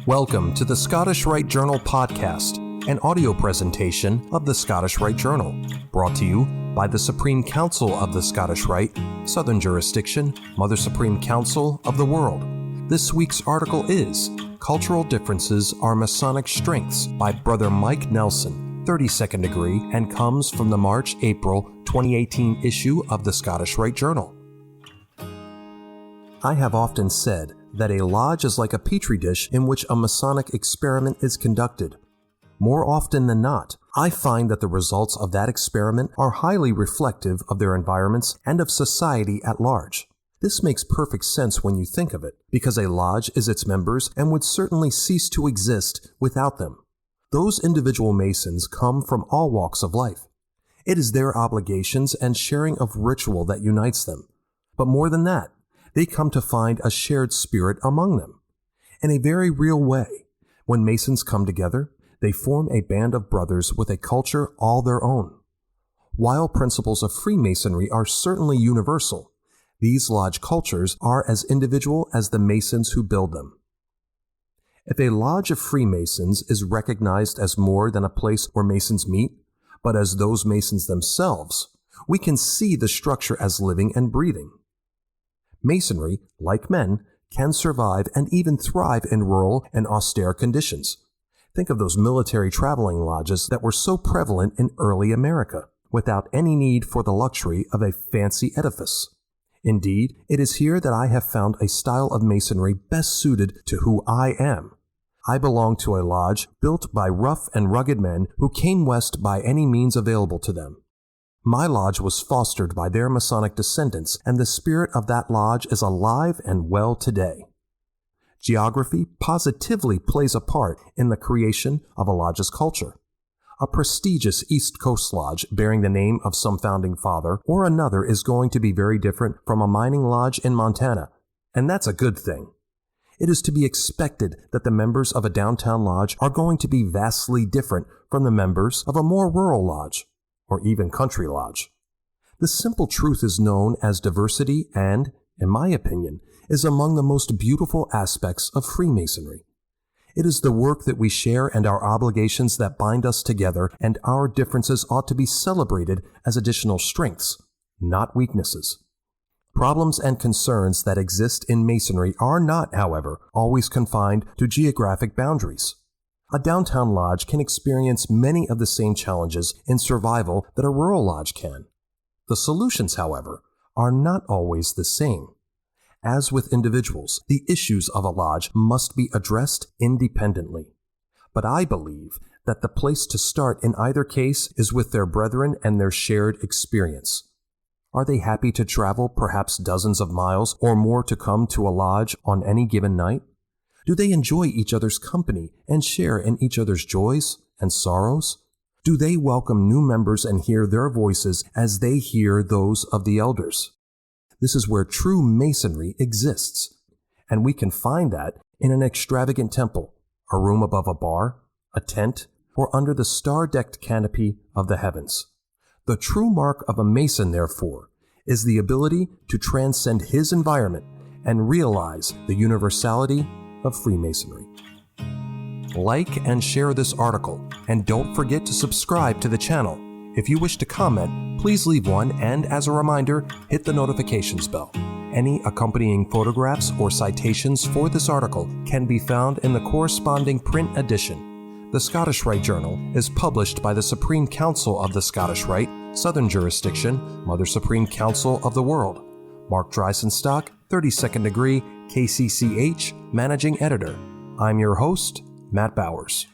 Welcome to the Scottish Rite Journal podcast, an audio presentation of the Scottish Rite Journal, brought to you by the Supreme Council of the Scottish Rite, Southern Jurisdiction, Mother Supreme Council of the World. This week's article is Cultural Differences Are Masonic Strengths by Brother Mike Nelson, 32nd degree, and comes from the March-April 2018 issue of the Scottish Rite Journal. I have often said that a lodge is like a petri dish in which a Masonic experiment is conducted. More often than not, I find that the results of that experiment are highly reflective of their environments and of society at large. This makes perfect sense when you think of it, because a lodge is its members and would certainly cease to exist without them. Those individual Masons come from all walks of life. It is their obligations and sharing of ritual that unites them. But more than that, they come to find a shared spirit among them. In a very real way, when Masons come together, they form a band of brothers with a culture all their own. While principles of Freemasonry are certainly universal, these lodge cultures are as individual as the Masons who build them. If a lodge of Freemasons is recognized as more than a place where Masons meet, but as those Masons themselves, we can see the structure as living and breathing. Masonry, like men, can survive and even thrive in rural and austere conditions. Think of those military traveling lodges that were so prevalent in early America, without any need for the luxury of a fancy edifice. Indeed, it is here that I have found a style of Masonry best suited to who I am. I belong to a lodge built by rough and rugged men who came west by any means available to them. My lodge was fostered by their Masonic descendants, and the spirit of that lodge is alive and well today. Geography positively plays a part in the creation of a lodge's culture. A prestigious East Coast lodge bearing the name of some founding father or another is going to be very different from a mining lodge in Montana, and that's a good thing. It is to be expected that the members of a downtown lodge are going to be vastly different from the members of a more rural lodge, or even country lodge. The simple truth is known as diversity and, in my opinion, is among the most beautiful aspects of Freemasonry. It is the work that we share and our obligations that bind us together, and our differences ought to be celebrated as additional strengths, not weaknesses. Problems and concerns that exist in Masonry are not, however, always confined to geographic boundaries. A downtown lodge can experience many of the same challenges in survival that a rural lodge can. The solutions, however, are not always the same. As with individuals, the issues of a lodge must be addressed independently. But I believe that the place to start in either case is with their brethren and their shared experience. Are they happy to travel perhaps dozens of miles or more to come to a lodge on any given night? Do they enjoy each other's company and share in each other's joys and sorrows? Do they welcome new members and hear their voices as they hear those of the elders? This is where true Masonry exists, and we can find that in an extravagant temple, a room above a bar, a tent, or under the star-decked canopy of the heavens. The true mark of a Mason, therefore, is the ability to transcend his environment and realize the universality of Freemasonry. Like and share this article, and don't forget to subscribe to the channel. If you wish to comment, please leave one, and as a reminder, hit the notifications bell. Any accompanying photographs or citations for this article can be found in the corresponding print edition. The Scottish Rite Journal is published by the Supreme Council of the Scottish Rite, Southern Jurisdiction, Mother Supreme Council of the World. Mark Dreisenstock, 32nd degree, KCCH, Managing Editor. I'm your host, Matt Bowers.